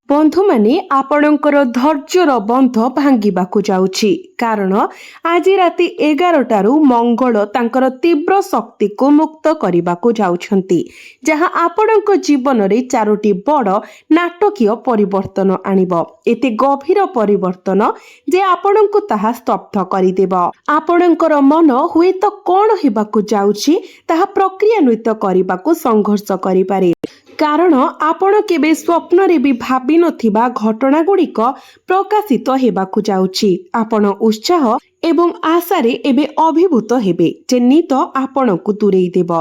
बंधु माने आपणकर धैर्यर बंध भांगिबाकू जाउछि कारण आज राति 11 मंगल तांकर तीव्र शक्ति को मुक्त करने जाउछंती जहां आपणक जीवन रे चारोटी बड़ नाटकीय परिवर्तन आनिब एते गभीर परिवर्तन जे आपणकू ताहा स्तब्ध करिदेब। आपणकर मन हुए तो कौन हेबाकू जाउछि ताहा प्रक्रियान्वित करबाकू संघर्ष करिपारे कारण आपण केबे स्वप्न रे भी भाबी नथिबा घटना गुड़िक प्रकाशित हेबाकू जाउछि। आपण उत्साह एवं आशारे एबे अभिभूत हेबे जे नित आपणकू दूरेई देब।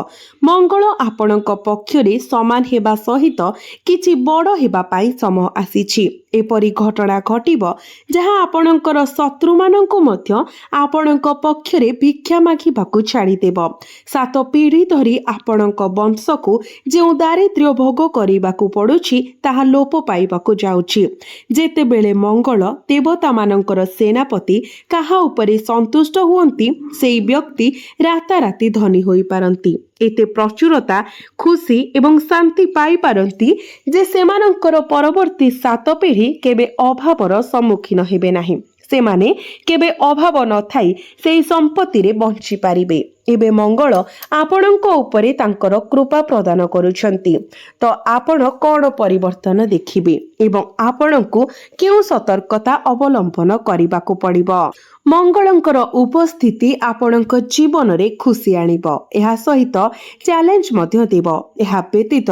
मंगल आपणक पक्षरे समान हेबा सहित किछि बड़ हेबा पाई समय आसीछि। एपरि घटना घटिब जहाँ आपणकर शत्रु माननकू मध्य आपणक पक्षरे भिक्षा मागिबाकू छाड़ीदेब। 7 पीढ़ी धरी आपणक वंशकू जो दारिद्र्य भोग करिबाकू पड़ुछि ताहा लोप पाइबाकू जाउछि। जेतेबेले मंगल देवता माननकर सेनापति काहा उपरे संतुष्ट हुअंती सेई व्यक्ति राताराति धनी होई पारंती। एते प्रचुरता खुशी एवं शांति पाई पारंती जे सेमानंकर परवर्ती 7 पीढ़ी केबे अभावर सम्मुखीन हेबे नाही। सेमाने केबे अभाव न थाई सेई संपत्ति रे बंची पारिबे। एबे मंगल आपणक उपरे तांकर कृपा प्रदान करुछंती तो आपण कोन परिवर्तन देखिबे एवं आपणकू केउ सतर्कता अवलंबन करिबाकू पड़िबो। मंगलंकर उपस्थिति आपणक जीवन रे खुशी आनिब एहा सहित चैलेंज मध्य देब। एहा व्यतीत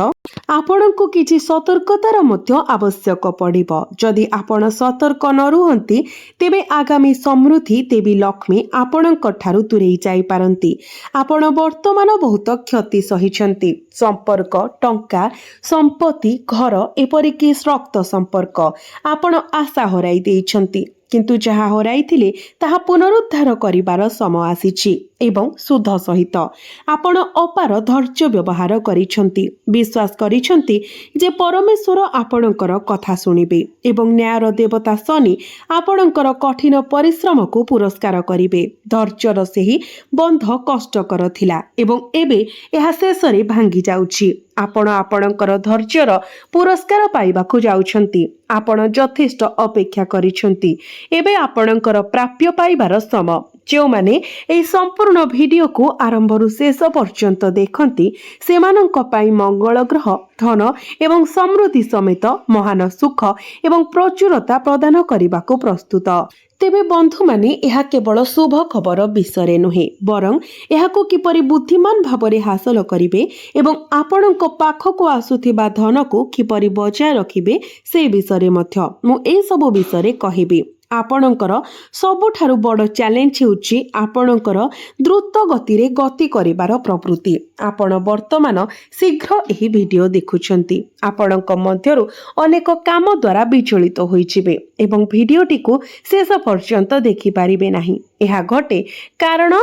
आपणकू किछि सतर्कतार मध्य आवश्यक पड़िबो। जदि आपण सतर्क न रुहंती तेबे आगामी समृद्धि देवी लक्ष्मी आपणक ठारू दूरेई जाई पारंती। आपण वर्तमान बहुत क्षति सहिछंती। संपर्क टंका संपत्ति घर एपरिकी रक्त संपर्क आपण आशा हराई देइछंती किंतु जहा हराइथिले ताहा पुनरुद्धार करिबार समय आसीछि एवं सुध सहित आपण अपार धैर्य व्यवहार करिछंती। विश्वास करिछंती जे परमेश्वर आपणकर कथा सुनिबे एवं न्यायर देवता शनि आपणकर कठिन परिश्रम को पुरस्कार करिबे। धैर्यर सेही बंध कष्टकर थिला एवं एबे एहा शेषरे भांगी जाउछि। आपण आपणकर धैर्यर पुरस्कार पाइबाकू जाउछंती। आपण यथेष्ट अपेक्षा करिछंती। एबे आपणकर प्राप्य पाइबार समय। जो माने ए संपूर्ण वीडियो को आरंभरू शेष पर्यंत देखंती सेमानंक पाई मंगल ग्रह धन एवं समृद्धि समेत महान सुख एवं प्रचुरता प्रदान करबाकू प्रस्तुत। तेबे बंधु माने यह केवल शुभ खबर विषय नुहे बरं यहाको किपरि बुद्धिमान भावरे हासिल करिवे एवं आपणक पाखको आसुथिबा धन को किपरि बजाय रखिबे से विषय मध्य मु ए सब विषय कहिबी। आपणकर सबुठारु बड़ चैलेंज हेउछि आपणकर द्रुत गति रे गति करिबार प्रवृत्ति। आपण वर्तमान शीघ्र एही वीडियो देखुछंती। आपणक मध्यरु अनेक काम द्वारा विचलित होइजिबे एवं वीडियोटी को शेष पर्यंत देखि पारिबे नाही। एहा घटे कारण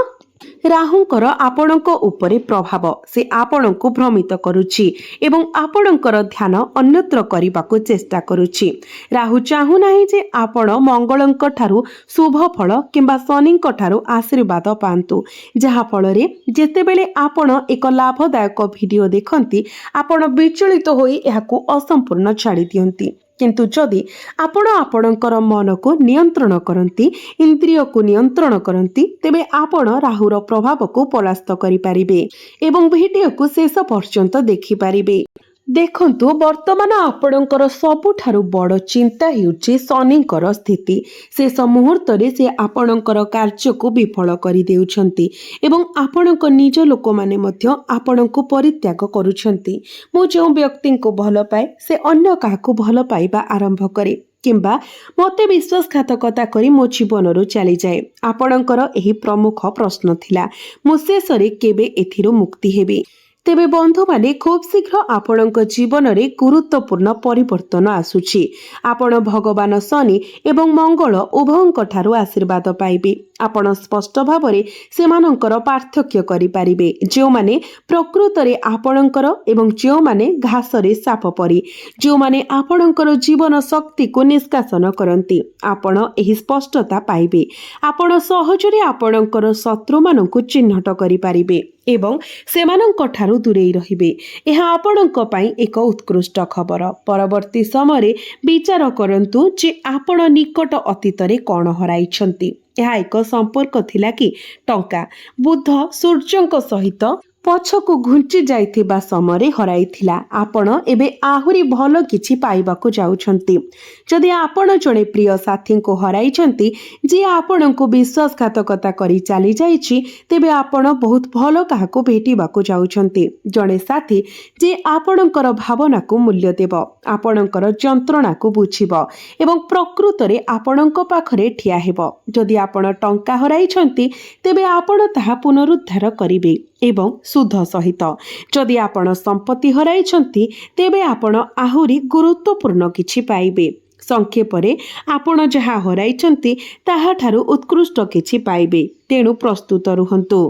राहुंकर आपणक उपरे प्रभाव से आपणक भ्रमित करुछि एवं आपणकर ध्यान अन्यत्र करिबाकू चेष्टा करुछि। राहु चाहू नाही जे आपण मंगलंक ठारू शुभ फल किंबा शनिंक ठारू आशीर्वाद पांतु जहा फल रे जेतेबेले आपण एक लाभदायक वीडियो देखंती आपण विचलित होई एहाकू असंपूर्ण छाड़ी दियंती। किंतु जदि आपण आपणकर मन को नियंत्रण करंती इंद्रिय को नियंत्रण करंती तेबे आपण राहुर प्रभाव को परास्त करि पारिबे एवं वीडियो को शेष पर्यंत देखि पारिबे। देखंतु वर्तमान आपणकर सबुठारु बड़ चिंता हेउछि शनिंकर स्थिति। शेष मुहूर्त रे से आपणकर कार्य को विफल करि देउछंती एवं आपणक निज लोक माने मध्य आपणको परित्याग करूछंती। मु जो व्यक्ति को भल पाए से अन्य काहाकू भल पाइबा आरंभ करे किंबा मते विश्वासघातकता करी मो जीवनरू चली जाए। आपणकर एही प्रमुख प्रश्न थिला मु शेषरे केबे एथिरो मुक्ति हेबे। तेबे बंधु माने खूब शीघ्र आपणक जीवन रे गुरुत्वपूर्ण परिवर्तन आसुछि। आपण भगवान शनि एवं मंगल उभयंक ठारू आशीर्वाद पाइबे। आपण स्पष्ट भावरे सेमानंकर पार्थक्य करि पारिबे जो माने प्रकृत रे आपणकर एवं जो माने घास रे साप परी जो माने आपणकर जीवन शक्ति को निष्कासन करंती। आपण एही स्पष्टता पाइबे। आपण सहजरे आपणकर शत्रु मानकु चिन्हट करि पारिबे एवं सेमानंक ठारू ଠାରୁ ଦୂରେଇ ରହିବେ। ଏହା ଆପଣଙ୍କ ପାଇଁ ଏକ ଉତ୍କୃଷ୍ଟ ଖବର। ପରବର୍ତ୍ତୀ ସମୟରେ ବିଚାର କରନ୍ତୁ ଯେ ଆପଣ ନିକଟ ଅତୀତରେ କ'ଣ ହରାଇଛନ୍ତି। ଏହା ଏକ ସମ୍ପର୍କ ଥିଲା କି ଟଙ୍କା? ବୁଧ ସୂର୍ଯ୍ୟଙ୍କ ସହିତ ପଛକୁ ଘୁଞ୍ଚି ଯାଇଥିବା ସମୟରେ ହରାଇଥିଲା। ଆପଣ ଏବେ ଆହୁରି ଭଲ କିଛି ପାଇବାକୁ ଯାଉଛନ୍ତି। ଯଦି ଆପଣ ଜଣେ ପ୍ରିୟ ସାଥୀଙ୍କୁ ହରାଇଛନ୍ତି ଯିଏ ଆପଣଙ୍କୁ ବିଶ୍ୱାସଘାତକତା କରି ଚାଲିଯାଇଛି, ତେବେ ଆପଣ ବହୁତ ଭଲ କାହାକୁ ଭେଟିବାକୁ ଯାଉଛନ୍ତି। ଜଣେ ସାଥୀ ଯିଏ ଆପଣଙ୍କର ଭାବନାକୁ ମୂଲ୍ୟ ଦେବ, ଆପଣଙ୍କର ଯନ୍ତ୍ରଣାକୁ ବୁଝିବ ଏବଂ ପ୍ରକୃତରେ ଆପଣଙ୍କ ପାଖରେ ଠିଆ ହେବ। ଯଦି ଆପଣ ଟଙ୍କା ହରାଇଛନ୍ତି, ତେବେ ଆପଣ ତାହା ପୁନରୁଦ୍ଧାର କରିବେ ଏବଂ ସୁଧ ସହିତ। ଯଦି ଆପଣ ସମ୍ପତ୍ତି ହରାଇଛନ୍ତି, ତେବେ ଆପଣ ଆହୁରି ଗୁରୁତ୍ୱପୂର୍ଣ୍ଣ କିଛି ପାଇବେ। ସଂକ୍ଷେପରେ, ଆପଣ ଯାହା ହରାଇଛନ୍ତି ତାହାଠାରୁ ଉତ୍କୃଷ୍ଟ କିଛି ପାଇବେ। ତେଣୁ ପ୍ରସ୍ତୁତ ରୁହନ୍ତୁ।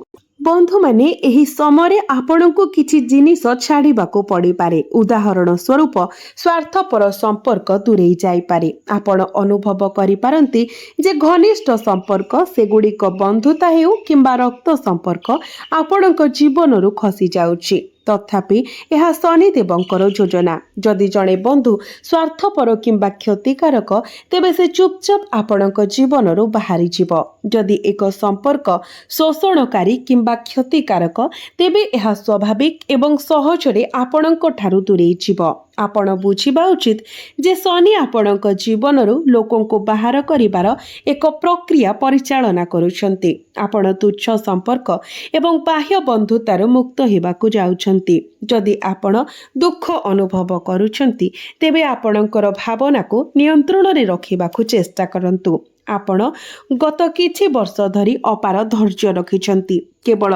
ବନ୍ଧୁମାନେ, ଏହି ସମୟରେ ଆପଣଙ୍କୁ କିଛି ଜିନିଷ ଛାଡ଼ିବାକୁ ପଡ଼ିପାରେ। ଉଦାହରଣ ସ୍ୱରୂପ, ସ୍ୱାର୍ଥପର ସମ୍ପର୍କ ଦୂରେଇ ଯାଇପାରେ। ଆପଣ ଅନୁଭବ କରିପାରନ୍ତି ଯେ ଘନିଷ୍ଠ ସମ୍ପର୍କ, ସେଗୁଡ଼ିକ ବନ୍ଧୁତା ହେଉ କିମ୍ବା ରକ୍ତ ସମ୍ପର୍କ, ଆପଣଙ୍କ ଜୀବନରୁ ଖସି ଯାଉଛି। ତଥାପି ଏହା ଶନିଦେବଙ୍କର ଯୋଜନା। ଯଦି ଜଣେ ବନ୍ଧୁ ସ୍ୱାର୍ଥପର କିମ୍ବା କ୍ଷତିକାରକ, ତେବେ ସେ ଚୁପଚାପ ଆପଣଙ୍କ ଜୀବନରୁ ବାହାରିଯିବ। ଯଦି ଏକ ସମ୍ପର୍କ ଶୋଷଣକାରୀ କିମ୍ବା କ୍ଷତିକାରକ, ତେବେ ଏହା ସ୍ୱାଭାବିକ ଏବଂ ସହଜରେ ଆପଣଙ୍କ ଠାରୁ ଦୂରେଇ ଯିବ। ଆପଣ ବୁଝିବା ଉଚିତ ଯେ ଶନି ଆପଣଙ୍କ ଜୀବନରୁ ଲୋକଙ୍କୁ ବାହାର କରିବାର ଏକ ପ୍ରକ୍ରିୟା ପରିଚାଳନା କରୁଛନ୍ତି। ଆପଣ ତୁଚ୍ଛ ସମ୍ପର୍କ ଏବଂ ବାହ୍ୟ ବନ୍ଧୁତାରୁ ମୁକ୍ତ ହେବାକୁ ଯାଉଛନ୍ତି। ଯଦି ଆପଣ ଦୁଃଖ ଅନୁଭବ କରୁଛନ୍ତି, ତେବେ ଆପଣଙ୍କର ଭାବନାକୁ ନିୟନ୍ତ୍ରଣରେ ରଖିବାକୁ ଚେଷ୍ଟା କରନ୍ତୁ। ଆପଣ ଗତ କିଛି ବର୍ଷ ଧରି ଅପାର ଧୈର୍ଯ୍ୟ ରଖିଛନ୍ତି, କେବଳ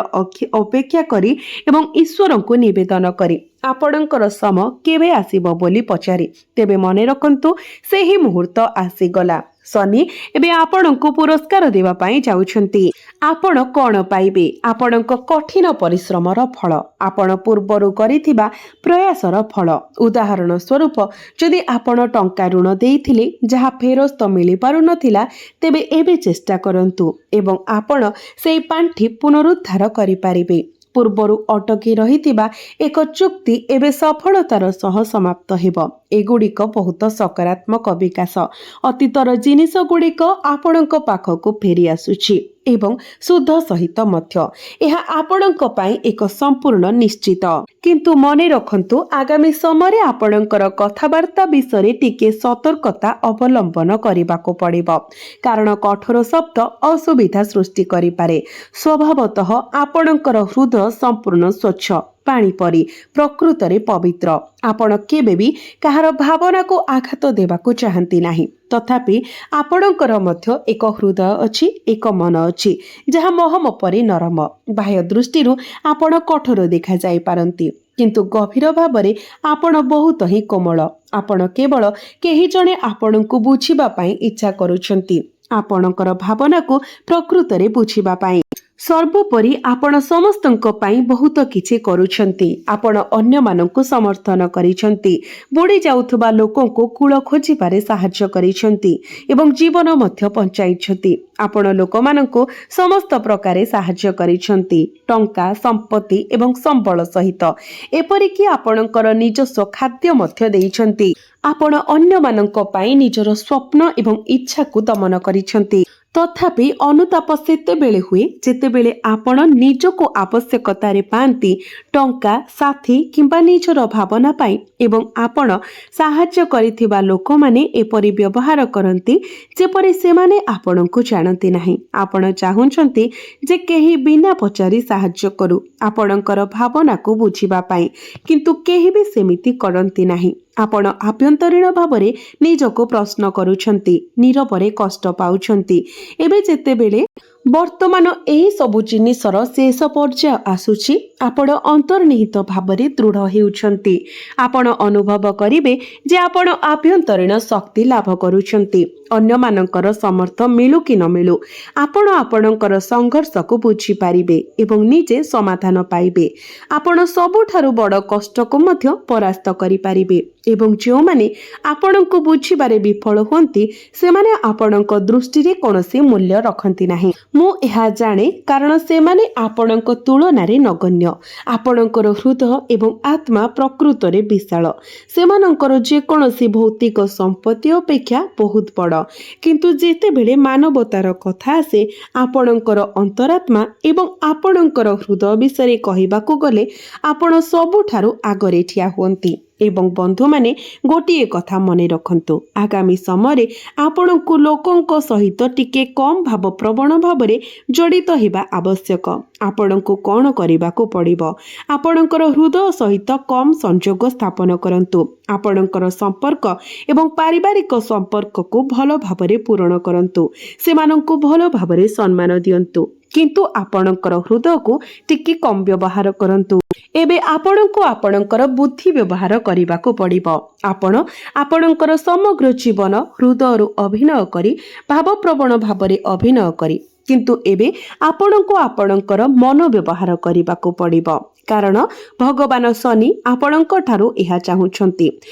ଅପେକ୍ଷା କରି ଏବଂ ଈଶ୍ୱରଙ୍କୁ ନିବେଦନ କରି। ଆପଣଙ୍କର ସମୟ କେବେ ଆସିବ ବୋଲି ପଚାରି। ତେବେ ମନେ ରଖନ୍ତୁ, ସେହି ମୁହୂର୍ତ୍ତ ଆସିଗଲା। ଶନି ଏବେ ଆପଣଙ୍କୁ ପୁରସ୍କାର ଦେବା ପାଇଁ ଯାଉଛନ୍ତି। ଆପଣ କ'ଣ ପାଇବେ? ଆପଣଙ୍କ କଠିନ ପରିଶ୍ରମର ଫଳ, ଆପଣ ପୂର୍ବରୁ କରିଥିବା ପ୍ରୟାସର ଫଳ। ଉଦାହରଣ ସ୍ୱରୂପ, ଯଦି ଆପଣ ଟଙ୍କା ଋଣ ଦେଇଥିଲେ ଯାହା ଫେରସ୍ତ ମିଳିପାରୁନଥିଲା, ତେବେ ଏବେ ଚେଷ୍ଟା କରନ୍ତୁ ଏବଂ ଆପଣ ସେହି ପାଣ୍ଠି ପୁନରୁଦ୍ଧାର କରିପାରିବେ। ପୂର୍ବରୁ ଅଟକି ରହିଥିବା ଏକ ଚୁକ୍ତି ଏବେ ସଫଳତାର ସହ ସମାପ୍ତ ହେବ। ଏଗୁଡ଼ିକ ବହୁତ ସକାରାତ୍ମକ ବିକାଶ। ଅତୀତର ଜିନିଷଗୁଡ଼ିକ ଆପଣଙ୍କ ପାଖକୁ ଫେରି ଆସୁଛି ଏବଂ ସୁଧ ସହିତ ମଧ୍ୟ। ଏହା ଆପଣଙ୍କ ପାଇଁ ଏକ ସମ୍ପୂର୍ଣ୍ଣ ନିଶ୍ଚିତ। କିନ୍ତୁ ମନେ ରଖନ୍ତୁ, ଆଗାମୀ ସମୟରେ ଆପଣଙ୍କର କଥାବାର୍ତ୍ତା ବିଷୟରେ ଟିକେ ସତର୍କତା ଅବଲମ୍ବନ କରିବାକୁ ପଡ଼ିବ, କାରଣ କଠୋର ଶବ୍ଦ ଅସୁବିଧା ସୃଷ୍ଟି କରିପାରେ। ସ୍ୱଭାବତଃ ଆପଣଙ୍କର ହୃଦୟ ସମ୍ପୂର୍ଣ୍ଣ ସ୍ୱଚ୍ଛ, ପାଣି ପରି, ପ୍ରକୃତରେ ପବିତ୍ର। ଆପଣ କେବେ ବି କାହାର ଭାବନାକୁ ଆଘାତ ଦେବାକୁ ଚାହାନ୍ତି ନାହିଁ। ତଥାପି ଆପଣଙ୍କର ମଧ୍ୟ ଏକ ହୃଦୟ ଅଛି, ଏକ ମନ ଅଛି, ଯାହା ମହମ ପରି ନରମ। ବାହ୍ୟ ଦୃଷ୍ଟିରୁ ଆପଣ କଠୋର ଦେଖାଯାଇପାରନ୍ତି, କିନ୍ତୁ ଗଭୀର ଭାବରେ ଆପଣ ବହୁତ ହିଁ କୋମଳ। ଆପଣ କେବଳ କେହି ଜଣେ ଆପଣଙ୍କୁ ବୁଝିବା ପାଇଁ ଇଚ୍ଛା କରୁଛନ୍ତି, ଆପଣଙ୍କର ଭାବନାକୁ ପ୍ରକୃତରେ ବୁଝିବା ପାଇଁ। ସର୍ବୋପରି, ଆପଣ ସମସ୍ତଙ୍କ ପାଇଁ ବହୁତ କିଛି କରୁଛନ୍ତି। ଆପଣ ଅନ୍ୟମାନଙ୍କୁ ସମର୍ଥନ କରିଛନ୍ତି, ବୁଡ଼ି ଯାଉଥିବା ଲୋକଙ୍କୁ କୂଳ ଖୋଜିବାରେ ସାହାଯ୍ୟ କରିଛନ୍ତି ଏବଂ ଜୀବନ ମଧ୍ୟ ବଞ୍ଚାଇଛନ୍ତି। ଆପଣ ଲୋକମାନଙ୍କୁ ସମସ୍ତ ପ୍ରକାରେ ସାହାଯ୍ୟ କରିଛନ୍ତି, ଟଙ୍କା, ସମ୍ପତ୍ତି ଏବଂ ସମ୍ବଳ ସହିତ। ଏପରିକି ଆପଣଙ୍କର ନିଜସ୍ୱ ଖାଦ୍ୟ ମଧ୍ୟ ଦେଇଛନ୍ତି। ଆପଣ ଅନ୍ୟମାନଙ୍କ ପାଇଁ ନିଜର ସ୍ୱପ୍ନ ଏବଂ ଇଚ୍ଛାକୁ ଦମନ କରିଛନ୍ତି। ତଥାପି ଅନୁତାପ ସେତେବେଳେ ହୁଏ ଯେତେବେଳେ ଆପଣ ନିଜକୁ ଆବଶ୍ୟକତାରେ ପାଆନ୍ତି, ଟଙ୍କା, ସାଥୀ କିମ୍ବା ନିଜର ଭାବନା ପାଇଁ, ଏବଂ ଆପଣ ସାହାଯ୍ୟ କରିଥିବା ଲୋକମାନେ ଏପରି ବ୍ୟବହାର କରନ୍ତି ଯେପରି ସେମାନେ ଆପଣଙ୍କୁ ଜାଣନ୍ତି ନାହିଁ। ଆପଣ ଚାହୁଁଛନ୍ତି ଯେ କେହି ବିନା ପଚାରି ସାହାଯ୍ୟ କରୁ, ଆପଣଙ୍କର ଭାବନାକୁ ବୁଝିବା ପାଇଁ, କିନ୍ତୁ କେହି ବି ସେମିତି କରନ୍ତି ନାହିଁ। ଆପଣ ଆଭ୍ୟନ୍ତରୀଣ ଭାବରେ ନିଜକୁ ପ୍ରଶ୍ନ କରୁଛନ୍ତି, ନୀରବରେ କଷ୍ଟ ପାଉଛନ୍ତି। ଏବେ ଯେତେବେଳେ ବର୍ତ୍ତମାନ ଏହି ସବୁ ଜିନିଷର ଶେଷ ପର୍ଯ୍ୟାୟ ଆସୁଛି, ଆପଣ ଅନ୍ତର୍ନିହିତ ଭାବରେ ଦୃଢ଼ ହେଉଛନ୍ତି। ଆପଣ ଅନୁଭବ କରିବେ ଯେ ଆପଣ ଆଭ୍ୟନ୍ତରୀଣ ଶକ୍ତି ଲାଭ କରୁଛନ୍ତି। ଅନ୍ୟମାନଙ୍କର ସମର୍ଥ ମିଳୁ କି ନ ମିଳୁ, ଆପଣ ଆପଣଙ୍କର ସଂଘର୍ଷକୁ ବୁଝିପାରିବେ ଏବଂ ନିଜେ ସମାଧାନ ପାଇବେ। ଆପଣ ସବୁଠାରୁ ବଡ଼ କଷ୍ଟକୁ ମଧ୍ୟ ପରାସ୍ତ କରିପାରିବେ ଏବଂ ଯେଉଁମାନେ ଆପଣଙ୍କୁ ବୁଝିବାରେ ବିଫଳ ହୁଅନ୍ତି, ସେମାନେ ଆପଣଙ୍କ ଦୃଷ୍ଟିରେ କୌଣସି ମୂଲ୍ୟ ରଖନ୍ତି ନାହିଁ। ମୁଁ ଏହା ଜାଣେ କାରଣ ସେମାନେ ଆପଣଙ୍କ ତୁଳନାରେ ନଗଣ୍ୟ। ଆପଣଙ୍କର ହୃଦୟ ଏବଂ ଆତ୍ମା ପ୍ରକୃତରେ ବିଶାଳ। ସେମାନଙ୍କର ଯେକୌଣସି ଭୌତିକ ସମ୍ପତ୍ତି ଅପେକ୍ଷା ବହୁତ ବଡ଼। କିନ୍ତୁ ଯେତେବେଳେ ମାନବତାର କଥା ଆସେ, ଆପଣଙ୍କର ଅନ୍ତରାତ୍ମା ଏବଂ ଆପଣଙ୍କର ହୃଦୟ ବିଷୟରେ କହିବାକୁ ଗଲେ ଆପଣ ସବୁଠାରୁ ଆଗରେ ଠିଆ ହୁଅନ୍ତି। ଏବଂ ବନ୍ଧୁମାନେ, ଗୋଟିଏ କଥା ମନେ ରଖନ୍ତୁ, ଆଗାମୀ ସମୟରେ ଆପଣଙ୍କୁ ଲୋକଙ୍କ ସହିତ ଟିକେ କମ୍ ଭାବପ୍ରବଣ ଭାବରେ ଜଡ଼ିତ ହେବା ଆବଶ୍ୟକ। ଆପଣଙ୍କୁ କ'ଣ କରିବାକୁ ପଡ଼ିବ? ଆପଣଙ୍କର ହୃଦୟ ସହିତ କମ୍ ସଂଯୋଗ ସ୍ଥାପନ କରନ୍ତୁ। ଆପଣଙ୍କର ସମ୍ପର୍କ ଏବଂ ପାରିବାରିକ ସମ୍ପର୍କକୁ ଭଲ ଭାବରେ ପୂରଣ କରନ୍ତୁ। ସେମାନଙ୍କୁ ଭଲ ଭାବରେ ସମ୍ମାନ ଦିଅନ୍ତୁ, କିନ୍ତୁ ଆପଣଙ୍କର ହୃଦୟକୁ ଟିକେ କମ୍ ବ୍ୟବହାର କରନ୍ତୁ। ଏବେ ଆପଣଙ୍କୁ ଆପଣଙ୍କର ବୁଦ୍ଧି ବ୍ୟବହାର କରିବାକୁ ପଡ଼ିବ। ଆପଣ ଆପଣଙ୍କର ସମଗ୍ର ଜୀବନ ହୃଦୟରୁ ଅଭିନୟ କରି, ଭାବପ୍ରବଣ ଭାବରେ ଅଭିନୟ କରି, କିନ୍ତୁ ଏବେ ଆପଣଙ୍କୁ ଆପଣଙ୍କର ମନ ବ୍ୟବହାର କରିବାକୁ ପଡ଼ିବ, କାରଣ ଭଗବାନ ଶନି ଆପଣଙ୍କ ଠାରୁ ଏହା ଚାହୁଁଛନ୍ତି।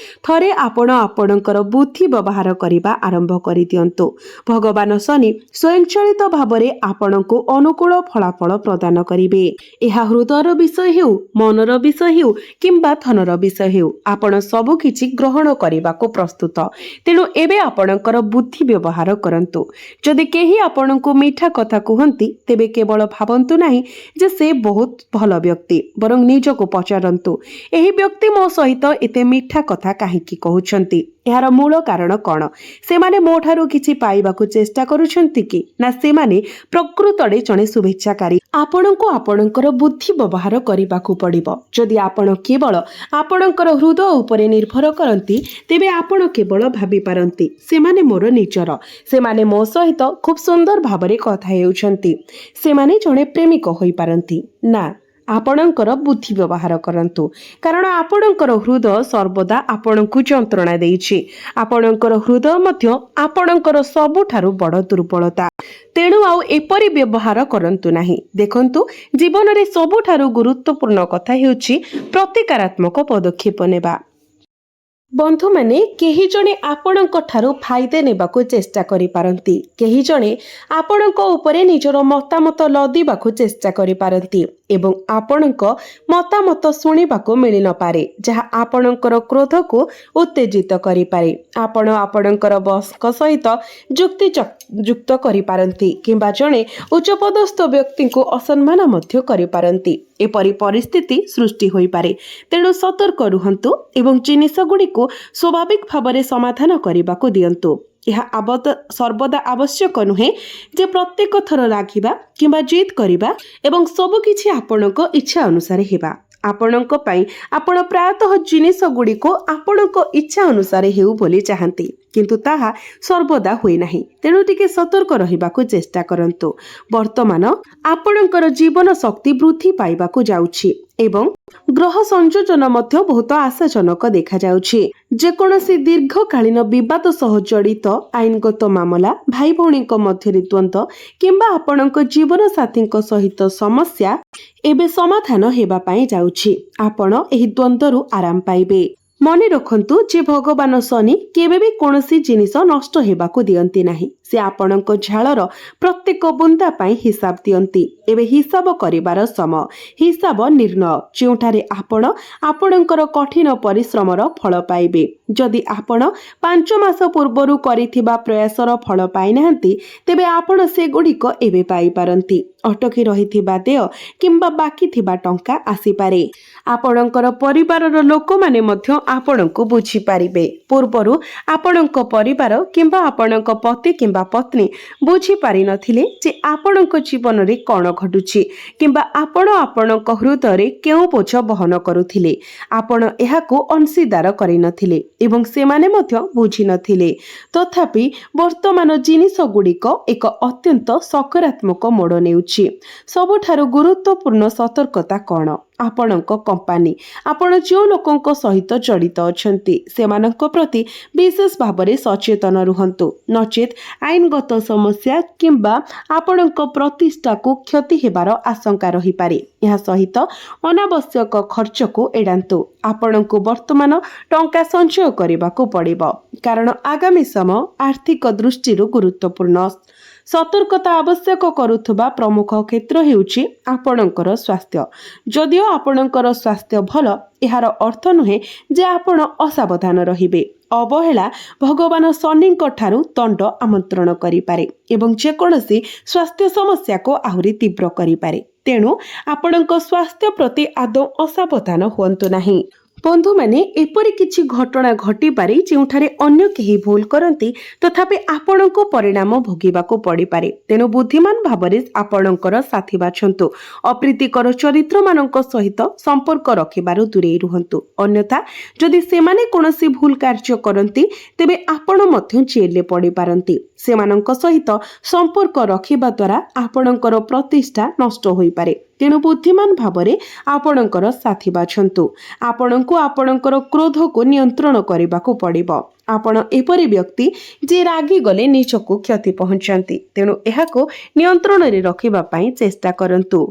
ଥରେ ଆପଣ ଆପଣଙ୍କର ବୁଦ୍ଧି ବ୍ୟବହାର କରିବା ଆରମ୍ଭ କରିଦିଅନ୍ତୁ। ଭଗବାନ ଶନି ସ୍ୱୟଂଚାଳିତ ଭାବରେ ଆପଣଙ୍କୁ ଅନୁକୂଳ ଫଳାଫଳ ପ୍ରଦାନ କରିବେ। ଏହା ହୃଦୟର ବିଷୟ ହେଉ, ମନର ବିଷୟ ହେଉ କିମ୍ବା ଧନର ବିଷୟ ହେଉ, ଆପଣ ସବୁକିଛି ଗ୍ରହଣ କରିବାକୁ ପ୍ରସ୍ତୁତ। ତେଣୁ ଏବେ ଆପଣଙ୍କର ବୁଦ୍ଧି ବ୍ୟବହାର କରନ୍ତୁ। ଯଦି କେହି ଆପଣଙ୍କୁ ମିଠା କଥା କୁହନ୍ତି, ତେବେ କେବଳ ଭାବନ୍ତୁ ନାହିଁ ଯେ ସେ ବହୁତ ଭଲ ବ୍ୟକ୍ତି, ବରଂ ନିଜକୁ ପଚାରନ୍ତୁ, ଏହି ବ୍ୟକ୍ତି ମୋ ସହିତ ଏତେ ମିଠା କଥା କାହିଁକି କହୁଛନ୍ତି? ଏହାର ମୂଳ କାରଣ କ'ଣ? ସେମାନେ ମୋ ଠାରୁ କିଛି ପାଇବାକୁ ଚେଷ୍ଟା କରୁଛନ୍ତି କି, ନା ସେମାନେ ପ୍ରକୃତରେ ଜଣେ ଶୁଭେଚ୍ଛାକାରୀ? ଆପଣଙ୍କୁ ଆପଣଙ୍କର ବୁଦ୍ଧି ବ୍ୟବହାର କରିବାକୁ ପଡ଼ିବ। ଯଦି ଆପଣ କେବଳ ଆପଣଙ୍କର ହୃଦୟ ଉପରେ ନିର୍ଭର କରନ୍ତି, ତେବେ ଆପଣ କେବଳ ଭାବିପାରନ୍ତି, ସେମାନେ ମୋର ନିଜର, ସେମାନେ ମୋ ସହିତ ଖୁବ୍ ସୁନ୍ଦର ଭାବରେ କଥା ହେଉଛନ୍ତି, ସେମାନେ ଜଣେ ପ୍ରେମିକ ହୋଇପାରନ୍ତି। ନା, ଆପଣଙ୍କର ବୁଦ୍ଧି ବ୍ୟବହାର କରନ୍ତୁ, କାରଣ ଆପଣଙ୍କର ହୃଦୟ ସର୍ବଦା ଆପଣଙ୍କୁ ଯନ୍ତ୍ରଣା ଦେଇଛି। ଆପଣଙ୍କର ହୃଦୟ ମଧ୍ୟ ଆପଣଙ୍କର ସବୁଠାରୁ ବଡ଼ ଦୁର୍ବଳତା। ତେଣୁ ଆଉ ଏପରି ବ୍ୟବହାର କରନ୍ତୁ ନାହିଁ। ଦେଖନ୍ତୁ, ଜୀବନରେ ସବୁଠାରୁ ଗୁରୁତ୍ୱପୂର୍ଣ୍ଣ କଥା ହେଉଛି ପ୍ରତିକାରାତ୍ମକ ପଦକ୍ଷେପ ନେବା। ବନ୍ଧୁମାନେ, କେହି ଜଣେ ଆପଣଙ୍କ ଠାରୁ ଫାଇଦା ନେବାକୁ ଚେଷ୍ଟା କରିପାରନ୍ତି, କେହି ଜଣେ ଆପଣଙ୍କ ଉପରେ ନିଜର ମତାମତ ଲଦିବାକୁ ଚେଷ୍ଟା କରିପାରନ୍ତି ଏବଂ ଆପଣଙ୍କ ମତାମତ ଶୁଣିବାକୁ ମିଳିନପାରେ, ଯାହା ଆପଣଙ୍କର କ୍ରୋଧକୁ ଉତ୍ତେଜିତ କରିପାରେ। ଆପଣ ଆପଣଙ୍କର ବସ୍ଙ୍କ ସହିତ ଯୁକ୍ତ କରିପାରନ୍ତି କିମ୍ବା ଜଣେ ଉଚ୍ଚପଦସ୍ଥ ବ୍ୟକ୍ତିଙ୍କୁ ଅସମ୍ମାନ ମଧ୍ୟ କରିପାରନ୍ତି। ଏପରି ପରିସ୍ଥିତି ସୃଷ୍ଟି ହୋଇପାରେ। ତେଣୁ ସତର୍କ ରୁହନ୍ତୁ ଏବଂ ଜିନିଷଗୁଡ଼ିକୁ ସ୍ୱାଭାବିକ ଭାବରେ ସମାଧାନ କରିବାକୁ ଦିଅନ୍ତୁ। ଏହା ସର୍ବଦା ଆବଶ୍ୟକ ନୁହେଁ ଯେ ପ୍ରତ୍ୟେକ ଥର ରାଗିବା କିମ୍ବା ଜିଦ୍ କରିବା ଏବଂ ସବୁକିଛି ଆପଣଙ୍କ ଇଚ୍ଛା ଅନୁସାରେ ହେବା। ଆପଣଙ୍କ ପାଇଁ ଆପଣ ପ୍ରାୟତଃ ଜିନିଷଗୁଡ଼ିକୁ ଆପଣଙ୍କ ଇଚ୍ଛା ଅନୁସାରେ ହେଉ ବୋଲି ଚାହାନ୍ତି, କିନ୍ତୁ ତାହା ସର୍ବଦା ହୁଏ ନାହିଁ। ତେଣୁ ଟିକେ ସତର୍କ ରହିବାକୁ ଚେଷ୍ଟା କରନ୍ତୁ। ବର୍ତ୍ତମାନ ଆପଣଙ୍କର ଜୀବନ ଶକ୍ତି ବୃଦ୍ଧି ପାଇବାକୁ ଯାଉଛି ଏବଂ ଗ୍ରହ ସଂଯୋଜନ ମଧ୍ୟ ବହୁତ ଆଶାଜନକ ଦେଖାଯାଉଛି। ଯେକୌଣସି ଦୀର୍ଘକାଳୀନ ବିବାଦ ସହ ଜଡ଼ିତ ଆଇନଗତ ମାମଲା, ଭାଇ ଭଉଣୀଙ୍କ ମଧ୍ୟରେ ଦ୍ୱନ୍ଦ୍ୱ କିମ୍ବା ଆପଣଙ୍କ ଜୀବନସାଥୀଙ୍କ ସହିତ ସମସ୍ୟା ଏବେ ସମାଧାନ ହେବା ପାଇଁ ଯାଉଛି। ଆପଣ ଏହି ଦ୍ୱନ୍ଦ୍ୱରୁ ଆରାମ ପାଇବେ। ମନେ ରଖନ୍ତୁ ଯେ ଭଗବାନ ଶନି କେବେ ବି କୌଣସି ଜିନିଷ ନଷ୍ଟ ହେବାକୁ ଦିଅନ୍ତି ନାହିଁ। ସେ ଆପଣଙ୍କ ଝାଳର ପ୍ରତ୍ୟେକ ବୁନ୍ଦା ପାଇଁ ହିସାବ ଦିଅନ୍ତି। ଏବେ ହିସାବ କରିବାର ସମୟ, ହିସାବ ନିର୍ଣ୍ଣୟ, ଯେଉଁଠାରେ ଆପଣ ଆପଣଙ୍କର କଠିନ ପରିଶ୍ରମର ଫଳ ପାଇବେ। ଯଦି ଆପଣ 5 ମାସ ପୂର୍ବରୁ କରିଥିବା ପ୍ରୟାସର ଫଳ ପାଇନାହାନ୍ତି, ତେବେ ଆପଣ ସେଗୁଡ଼ିକ ଏବେ ପାଇପାରନ୍ତି। ଅଟକି ରହିଥିବା ଦେୟ କିମ୍ବା ବାକି ଥିବା ଟଙ୍କା ଆସିପାରେ। ଆପଣଙ୍କର ପରିବାରର ଲୋକମାନେ ମଧ୍ୟ ଆପଣଙ୍କୁ ବୁଝିପାରିବେ। ପୂର୍ବରୁ ଆପଣଙ୍କ ପରିବାର କିମ୍ବା ଆପଣଙ୍କ ପତି କିମ୍ବା ପତ୍ନୀ ବୁଝିପାରିନଥିଲେ ଯେ ଆପଣଙ୍କ ଜୀବନରେ କ'ଣ ଘଟୁଛି କିମ୍ବା ଆପଣ ଆପଣଙ୍କ ହୃଦୟରେ କେଉଁ ବୋଝ ବହନ କରୁଥିଲେ। ଆପଣ ଏହାକୁ ଅଂଶୀଦାର କରିନଥିଲେ ଏବଂ ସେମାନେ ମଧ୍ୟ ବୁଝିନଥିଲେ। ତଥାପି ବର୍ତ୍ତମାନ ଜିନିଷଗୁଡ଼ିକ ଏକ ଅତ୍ୟନ୍ତ ସକାରାତ୍ମକ ମୋଡ଼ ନେଉଛି। ସବୁଠାରୁ ଗୁରୁତ୍ୱପୂର୍ଣ୍ଣ ସତର୍କତା କ'ଣ? ଆପଣଙ୍କ କମ୍ପାନୀ ଆପଣ ଯେଉଁ ଲୋକଙ୍କ ସହିତ ଜଡ଼ିତ ଅଛନ୍ତି ସେମାନଙ୍କ ପ୍ରତି ବିଶେଷ ଭାବରେ ସଚେତନ ରୁହନ୍ତୁ, ନଚେତ୍ ଆଇନଗତ ସମସ୍ୟା କିମ୍ବା ଆପଣଙ୍କ ପ୍ରତିଷ୍ଠାକୁ କ୍ଷତି ହେବାର ଆଶଙ୍କା ରହିପାରେ। ଏହା ସହିତ ଅନାବଶ୍ୟକ ଖର୍ଚ୍ଚକୁ ଏଡ଼ାନ୍ତୁ। ଆପଣଙ୍କୁ ବର୍ତ୍ତମାନ ଟଙ୍କା ସଞ୍ଚୟ କରିବାକୁ ପଡ଼ିବ, କାରଣ ଆଗାମୀ ସମୟ ଆର୍ଥିକ ଦୃଷ୍ଟିରୁ ଗୁରୁତ୍ୱପୂର୍ଣ୍ଣ। ସତର୍କତା ଆବଶ୍ୟକ କରୁଥିବା ପ୍ରମୁଖ କ୍ଷେତ୍ର ହେଉଛି ଆପଣଙ୍କର ସ୍ୱାସ୍ଥ୍ୟ। ଯଦିଓ ଆପଣଙ୍କର ସ୍ୱାସ୍ଥ୍ୟ ଭଲ, ଏହାର ଅର୍ଥ ନୁହେଁ ଯେ ଆପଣ ଅସାବଧାନ ରହିବେ। ଅବହେଳା ଭଗବାନ ଶନିଙ୍କ ଠାରୁ ଦଣ୍ଡ ଆମନ୍ତ୍ରଣ କରିପାରେ ଏବଂ ଯେକୌଣସି ସ୍ୱାସ୍ଥ୍ୟ ସମସ୍ୟାକୁ ଆହୁରି ତୀବ୍ର କରିପାରେ। ତେଣୁ ଆପଣଙ୍କ ସ୍ୱାସ୍ଥ୍ୟ ପ୍ରତି ଆଦୌ ଅସାବଧାନ ହୁଅନ୍ତୁ ନାହିଁ। ବନ୍ଧୁମାନେ, ଏପରି କିଛି ଘଟଣା ଘଟିପାରେ ଯେଉଁଠାରେ ଅନ୍ୟ କେହି ଭୁଲ କରନ୍ତି ତଥାପି ଆପଣଙ୍କୁ ପରିଣାମ ଭୋଗିବାକୁ ପଡ଼ିପାରେ। ତେଣୁ ବୁଦ୍ଧିମାନ ଭାବରେ ଆପଣଙ୍କର ସାଥୀ ବାଛନ୍ତୁ। ଅପ୍ରୀତିକର ଚରିତ୍ରମାନଙ୍କ ସହିତ ସମ୍ପର୍କ ରଖିବାରୁ ଦୂରେଇ ରୁହନ୍ତୁ। ଅନ୍ୟଥା ଯଦି ସେମାନେ କୌଣସି ଭୁଲ କାର୍ଯ୍ୟ କରନ୍ତି ତେବେ ଆପଣ ମଧ୍ୟ ଜେଲରେ ପଡ଼ିପାରନ୍ତି। ସେମାନଙ୍କ ସହିତ ସମ୍ପର୍କ ରଖିବା ଦ୍ୱାରା ଆପଣଙ୍କର ପ୍ରତିଷ୍ଠା ନଷ୍ଟ ହୋଇପାରେ। ତେଣୁ ବୁଦ୍ଧିମାନ ଭାବରେ ଆପଣଙ୍କର ସାଥୀ ବାଛନ୍ତୁ। ଆପଣଙ୍କୁ ଆପଣଙ୍କର କ୍ରୋଧକୁ ନିୟନ୍ତ୍ରଣ କରିବାକୁ ପଡ଼ିବ। ଆପଣ ଏପରି ବ୍ୟକ୍ତି ଯିଏ ରାଗିଗଲେ ନିଜକୁ କ୍ଷତି ପହଞ୍ଚାନ୍ତି। ତେଣୁ ଏହାକୁ ନିୟନ୍ତ୍ରଣରେ ରଖିବା ପାଇଁ ଚେଷ୍ଟା କରନ୍ତୁ।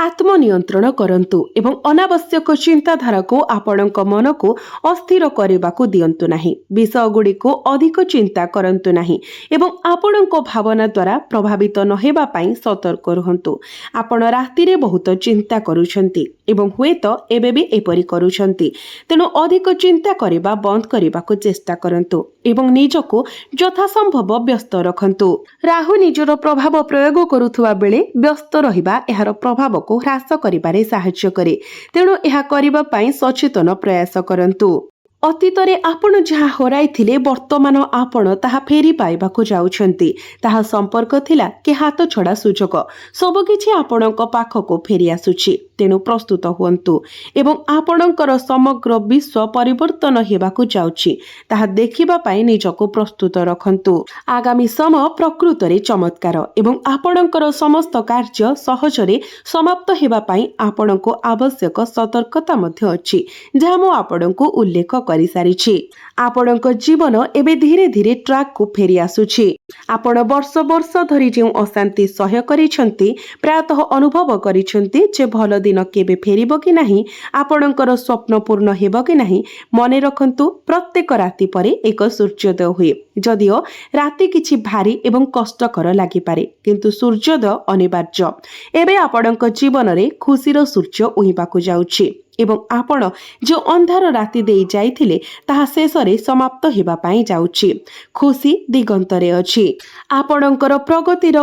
ଆତ୍ମନିୟନ୍ତ୍ରଣ କରନ୍ତୁ ଏବଂ ଅନାବଶ୍ୟକ ଚିନ୍ତାଧାରାକୁ ଆପଣଙ୍କ ମନକୁ ଅସ୍ଥିର କରିବାକୁ ଦିଅନ୍ତୁ ନାହିଁ। ବିଷୟଗୁଡ଼ିକୁ ଅଧିକ ଚିନ୍ତା କରନ୍ତୁ ନାହିଁ ଏବଂ ଆପଣଙ୍କ ଭାବନା ଦ୍ୱାରା ପ୍ରଭାବିତ ନ ହେବା ପାଇଁ ସତର୍କ ରୁହନ୍ତୁ। ଆପଣ ରାତିରେ ବହୁତ ଚିନ୍ତା କରୁଛନ୍ତି ଏବଂ ହୁଏତ ଏବେ ବି ଏପରି କରୁଛନ୍ତି। ତେଣୁ ଅଧିକ ଚିନ୍ତା କରିବା ବନ୍ଦ କରିବାକୁ ଚେଷ୍ଟା କରନ୍ତୁ ଏବଂ ନିଜକୁ ଯଥାସମ୍ଭବ ବ୍ୟସ୍ତ ରଖନ୍ତୁ। ରାହୁ ନିଜର ପ୍ରଭାବ ପ୍ରୟୋଗ କରୁଥିବା ବେଳେ ବ୍ୟସ୍ତ ରହିବା ଏହାର ପ୍ରଭାବକୁ ହ୍ରାସ କରିବାରେ ସାହାଯ୍ୟ କରେ। ତେଣୁ ଏହା କରିବା ପାଇଁ ସଚେତନ ପ୍ରୟାସ କରନ୍ତୁ। ଅତୀତରେ ଆପଣ ଯାହା ହରାଇଥିଲେ ବର୍ତ୍ତମାନ ଆପଣ ତାହା ଫେରି ପାଇବାକୁ ଯାଉଛନ୍ତି। ତାହା ସମ୍ପର୍କ ଥିଲା କି ହାତଛଡ଼ା ସୁଯୋଗ। ସବୁକିଛି ଆପଣଙ୍କ ପାଖକୁ ଫେରି ଆସୁଛି। ତେଣୁ ପ୍ରସ୍ତୁତ ହୁଅନ୍ତୁ ଏବଂ ଆପଣଙ୍କର ସମଗ୍ର ବିଶ୍ୱ ପରିବର୍ତ୍ତନ ହେବାକୁ ଯାଉଛି ତାହା ଦେଖିବା ପାଇଁ ନିଜକୁ ପ୍ରସ୍ତୁତ ରଖନ୍ତୁ। ଆଗାମୀ ସମୟ ପ୍ରକୃତରେ ଚମତ୍କାର ଏବଂ ଆପଣଙ୍କର ସମସ୍ତ କାର୍ଯ୍ୟ ସହଜରେ ସମାପ୍ତ ହେବା ପାଇଁ ଆପଣଙ୍କୁ ଆବଶ୍ୟକ ସତର୍କତା ମଧ୍ୟ ଅଛି, ଯାହା ମୁଁ ଆପଣଙ୍କୁ ଉଲ୍ଲେଖ କରିସାରିଛି। ଆପଣଙ୍କ ଜୀବନ ଏବେ ଧୀରେ ଧୀରେ ଟ୍ରାକକୁ ଫେରି ଆସୁଛି। ଆପଣ ବର୍ଷ ବର୍ଷ ଧରି ଯେଉଁ ଅଶାନ୍ତି ସହ୍ୟ କରିଛନ୍ତି, ପ୍ରାୟତଃ ଅନୁଭବ କରିଛନ୍ତି ଯେ ଭଲ ଦିନ କେବେ ଫେରିବ କି ନାହିଁ, ଆପଣଙ୍କର ସ୍ୱପ୍ନ ପୂର୍ଣ୍ଣ ହେବ କି ନାହିଁ। ମନେ ରଖନ୍ତୁ, ପ୍ରତ୍ୟେକ ରାତି ପରେ ଏକ ସୂର୍ଯ୍ୟୋଦୟ ହୁଏ। ଯଦିଓ ରାତି କିଛି ଭାରି ଏବଂ କଷ୍ଟକର ଲାଗିପାରେ, କିନ୍ତୁ ସୂର୍ଯ୍ୟୋଦୟ ଅନିବାର୍ଯ୍ୟ। ଏବେ ଆପଣଙ୍କ ଜୀବନରେ ଖୁସିର ସୂର୍ଯ୍ୟ ଉଇଁବାକୁ ଯାଉଛି ଏବଂ ଆପଣ ଯେଉଁ ଅନ୍ଧାର ରାତି ଦେଇ ଯାଇଥିଲେ ତାହା ଶେଷରେ ସମାପ୍ତ ହେବା ପାଇଁ ଯାଉଛି। ଖୁସି ଦିଗନ୍ତରେ ଅଛି। ଆପଣଙ୍କର ପ୍ରଗତିର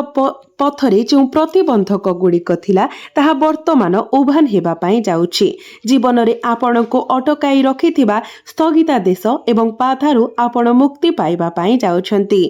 ପଥରେ ଯେଉଁ ପ୍ରତିବନ୍ଧକ ଗୁଡ଼ିକ ଥିଲା ତାହା ବର୍ତ୍ତମାନ ଉଭାନ ହେବା ପାଇଁ ଯାଉଛି। ଜୀବନରେ ଆପଣଙ୍କୁ ଅଟକାଇ ରଖିଥିବା ସ୍ଥଗିତାଦେଶ ଏବଂ ବାଧାରୁ ଆପଣ ମୁକ୍ତି ପାଇବା ପାଇଁ ଯାଉଛନ୍ତି।